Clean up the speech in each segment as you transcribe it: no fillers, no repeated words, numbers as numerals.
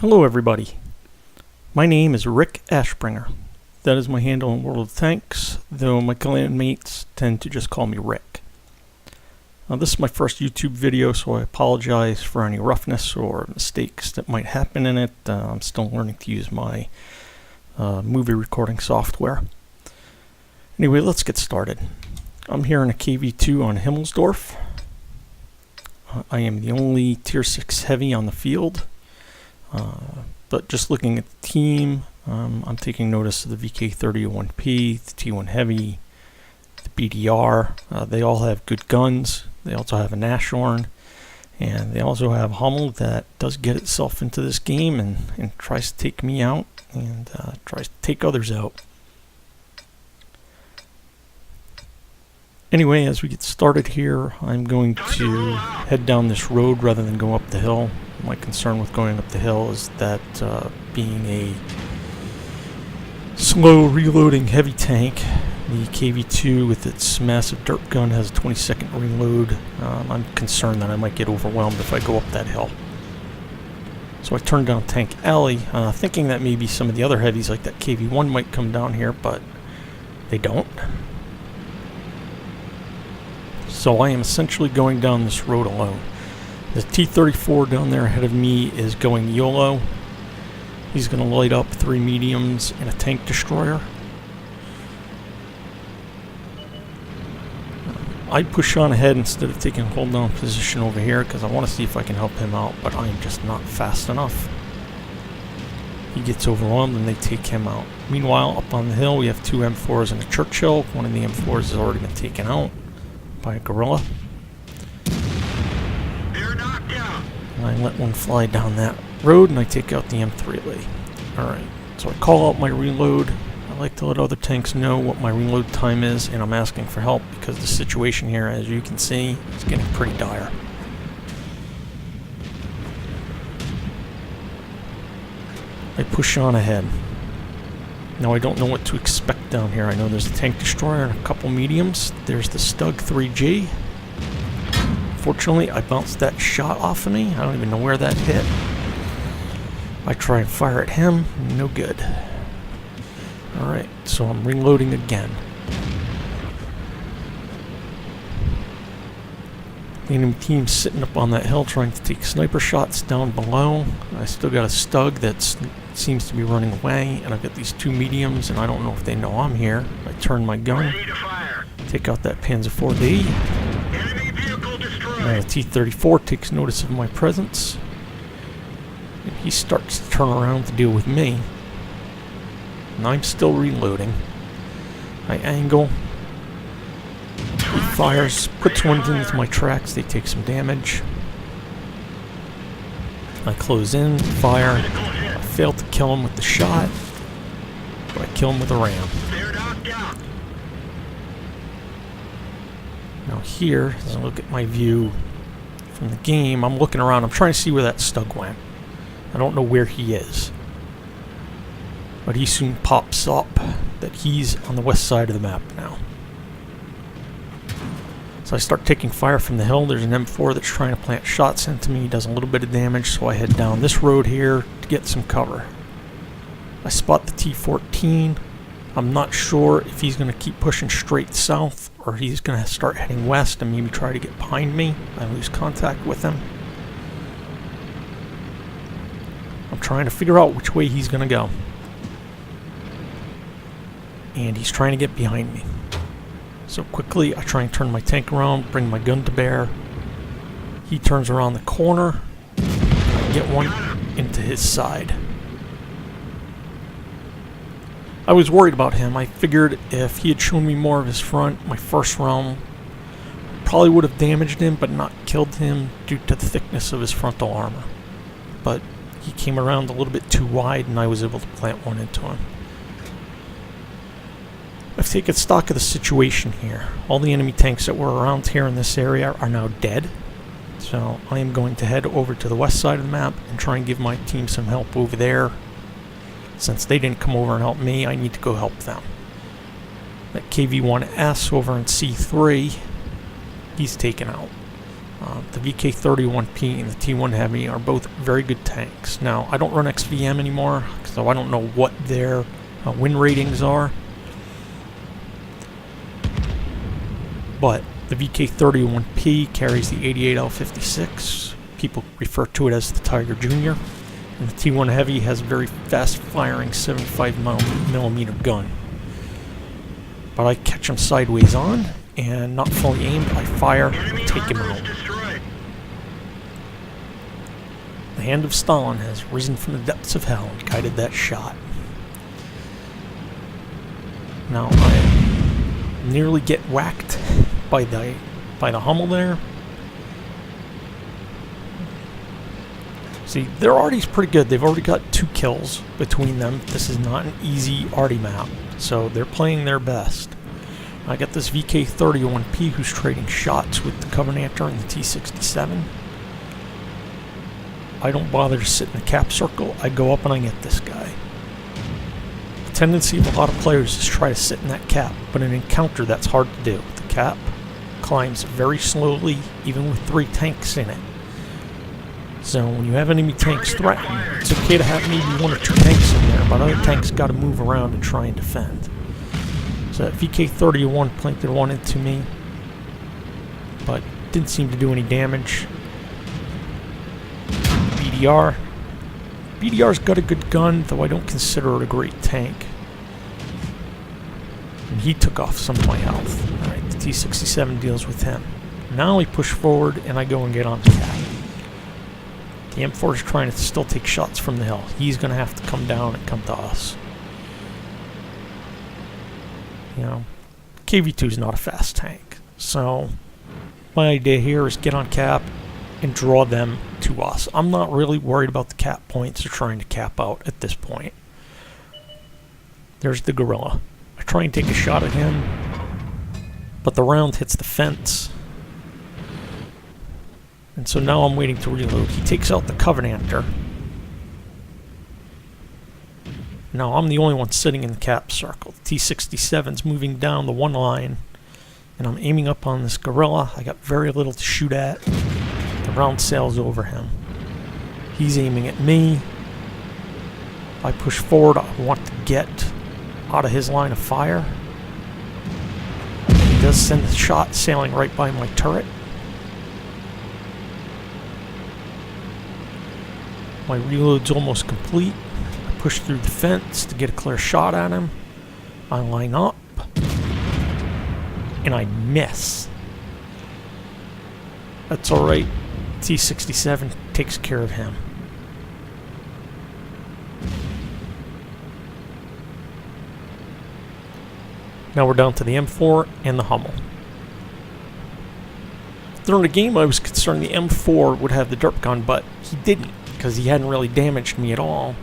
Hello everybody, my name is Ricashbringer. That is my handle in World of Tanks, though my clan mates tend to just call me Rick. Now this is my first YouTube video, so I apologize for any roughness or mistakes that might happen in it. I'm still learning to use my movie recording software. Anyway, let's get started. I'm here in a KV-2 on Himmelsdorf. I am the only Tier 6 heavy on the field. But just looking at the team, I'm taking notice of the VK-31P, the T1 Heavy, the BDR. They all have good guns. They also have a Nashorn, and they also have Hummel that does get itself into this game and tries to take me out and tries to take others out. Anyway, as we get started here, I'm going to head down this road rather than go up the hill. My concern with going up the hill is that being a slow reloading heavy tank, the KV-2 with its massive Derp gun has a 20-second reload. I'm concerned that I might get overwhelmed if I go up that hill. So I turned down Tank Alley, thinking that maybe some of the other heavies like that KV-1 might come down here, but they don't. So I am essentially going down this road alone. The T-34 down there ahead of me is going YOLO. He's going to light up 3 mediums and a tank destroyer. I push on ahead instead of taking a hold down position over here because I want to see if I can help him out, but I am just not fast enough. He gets overwhelmed and they take him out. Meanwhile, up on the hill we have 2 M4s and a Churchill. One of the M4s has already been taken out by a gorilla. I let one fly down that road and I take out the M3 Alright, so I call out my reload. I like to let other tanks know what my reload time is, and I'm asking for help because the situation here, as you can see, is getting pretty dire. I push on ahead. Now I don't know what to expect down here. I know there's a tank destroyer and a couple mediums. There's the Stug 3G. Fortunately, I bounced that shot off of me. I don't even know where that hit. I try and fire at him. No good. Alright, so I'm reloading again. The enemy team's sitting up on that hill trying to take sniper shots down below. I still got a Stug that seems to be running away, and I've got these 2 mediums, and I don't know if they know I'm here. I turn my gun, take out that Panzer IV-D. The T-34 takes notice of my presence, and he starts to turn around to deal with me, and I'm still reloading. I angle, he fires, puts one into my tracks, they take some damage. I close in, fire, I fail to kill him with the shot, but I kill him with a ram. Now here, as I look at my view from the game, I'm looking around, I'm trying to see where that Stug went. I don't know where he is. But he soon pops up that he's on the west side of the map now. So I start taking fire from the hill. There's an M4 that's trying to plant shots into me. He does a little bit of damage, so I head down this road here to get some cover. I spot the T-14. I'm not sure if he's going to keep pushing straight south or he's going to start heading west and maybe try to get behind me. I lose contact with him. I'm trying to figure out which way he's going to go. And he's trying to get behind me. So quickly I try and turn my tank around, bring my gun to bear. He turns around the corner. I get one into his side. I was worried about him. I figured if he had shown me more of his front, my first round probably would have damaged him but not killed him due to the thickness of his frontal armor. But he came around a little bit too wide and I was able to plant one into him. I've taken stock of the situation here. All the enemy tanks that were around here in this area are now dead. So I am going to head over to the west side of the map and try and give my team some help over there. Since they didn't come over and help me, I need to go help them. That KV-1S over in C3, he's taken out. The VK-31P and the T1 Heavy are both very good tanks. Now, I don't run XVM anymore, so I don't know what their win ratings are. But the VK-31P carries the 88L56. People refer to it as the Tiger Jr. And the T1 Heavy has a very fast-firing 75mm gun. But I catch him sideways on, and not fully aimed, I fire, take him out. The hand of Stalin has risen from the depths of hell and guided that shot. Now I nearly get whacked by the Hummel there. See, their arty's pretty good. They've already got 2 kills between them. This is not an easy arty map, so they're playing their best. I got this VK-31P who's trading shots with the Covenanter and the T-67. I don't bother to sit in the cap circle. I go up and I get this guy. The tendency of a lot of players is to try to sit in that cap, but in an encounter that's hard to do. The cap climbs very slowly, even with 3 tanks in it. So when you have enemy tanks threatened, it's okay to have maybe 1 or 2 tanks in there, but other tanks got to move around and try and defend. So that VK-31 planted 1 into me, but didn't seem to do any damage. BDR's got a good gun, though I don't consider it a great tank. And he took off some of my health. Alright, the T-67 deals with him. Now I push forward and I go and get on the cap. The M4 is trying to still take shots from the hill. He's going to have to come down and come to us. You know, KV-2 is not a fast tank. So my idea here is get on cap and draw them to us. I'm not really worried about the cap points they're trying to cap out at this point. There's the gorilla. I try and take a shot at him, but the round hits the fence. And so now I'm waiting to reload. He takes out the Covenanter. Now I'm the only one sitting in the cap circle. The T-67's moving down the 1 line, and I'm aiming up on this gorilla. I got very little to shoot at. The round sails over him. He's aiming at me. I push forward. I want to get out of his line of fire. He does send a shot sailing right by my turret. My reload's almost complete. I push through the fence to get a clear shot at him. I line up. And I miss. That's alright. T-67 takes care of him. Now we're down to the M4 and the Hummel. During the game I was concerned the M4 would have the Derp gun, but he didn't, because he hadn't really damaged me at all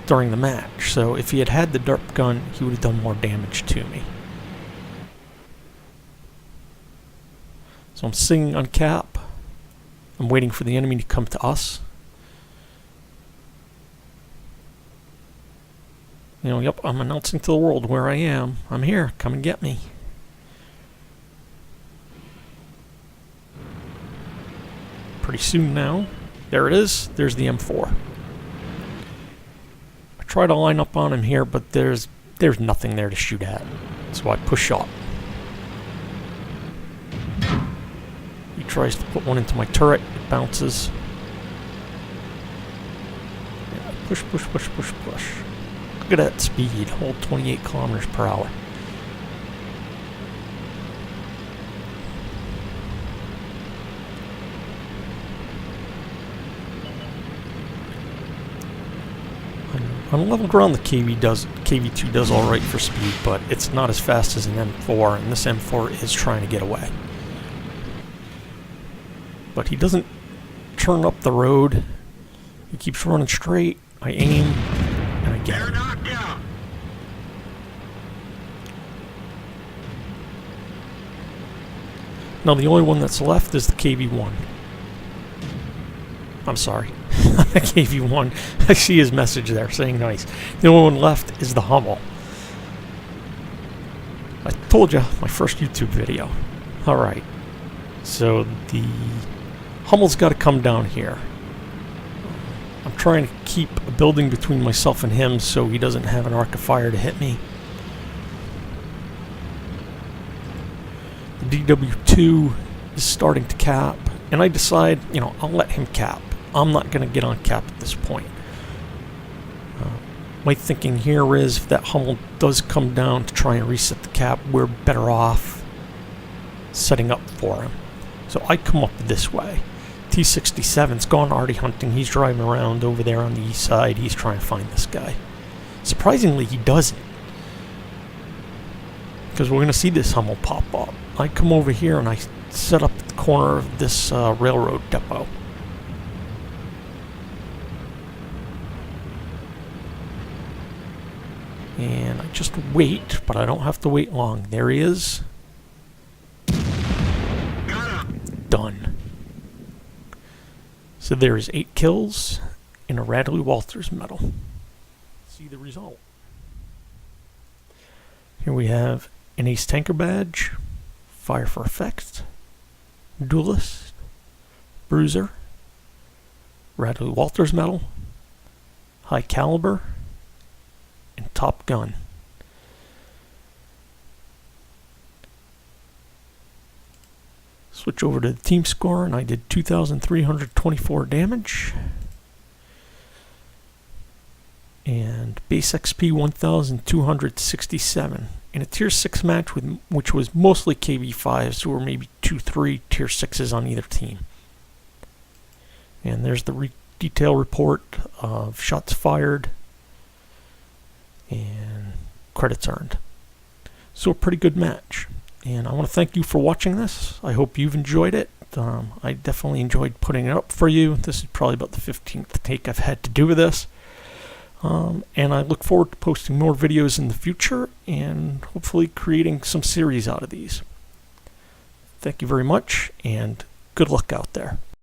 during the match. So if he had had the Derp gun, he would have done more damage to me. So I'm sitting on cap. I'm waiting for the enemy to come to us. You know, yep, I'm announcing to the world where I am. I'm here. Come and get me. Pretty soon now. There it is. There's the M4. I try to line up on him here, but there's nothing there to shoot at. So I push up. He tries to put 1 into my turret. It bounces. Yeah, push, push, push, push, push. Look at that speed. Hold 28 kilometers per hour. On level ground, the KV-2 does alright for speed, but it's not as fast as an M4, and this M4 is trying to get away. But he doesn't turn up the road. He keeps running straight. I aim, and I get him. Now the only one that's left is the KV-1. I'm sorry. The KV-1. I see his message there saying nice. The only one left is the Hummel. I told you, my first YouTube video. Alright. So the Hummel's got to come down here. I'm trying to keep a building between myself and him so he doesn't have an arc of fire to hit me. The DW2 is starting to cap, and I decide, I'll let him cap. I'm not going to get on cap at this point. My thinking here is if that Hummel does come down to try and reset the cap, we're better off setting up for him. So I come up this way. T-67's gone arty hunting. He's driving around over there on the east side. He's trying to find this guy. Surprisingly, he doesn't. Because we're going to see this Hummel pop up. I come over here and I set up at the corner of this railroad depot. And I just wait, but I don't have to wait long. There he is. Done. So there's 8 kills and a Radley Walters medal. See the result. Here we have an Ace Tanker badge, Fire for Effect, Duelist, Bruiser, Radley Walters medal, High Caliber, and Top Gun. Switch over to the team score, and I did 2,324 damage. And base XP 1,267. In a tier 6 match, which was mostly KV-5s, or maybe 2-3 tier 6s on either team. And there's the detail report of shots fired and credits earned. So a pretty good match. And I want to thank you for watching this. I hope you've enjoyed it. I definitely enjoyed putting it up for you. This is probably about the 15th take I've had to do with this. And I look forward to posting more videos in the future and hopefully creating some series out of these. Thank you very much, and good luck out there.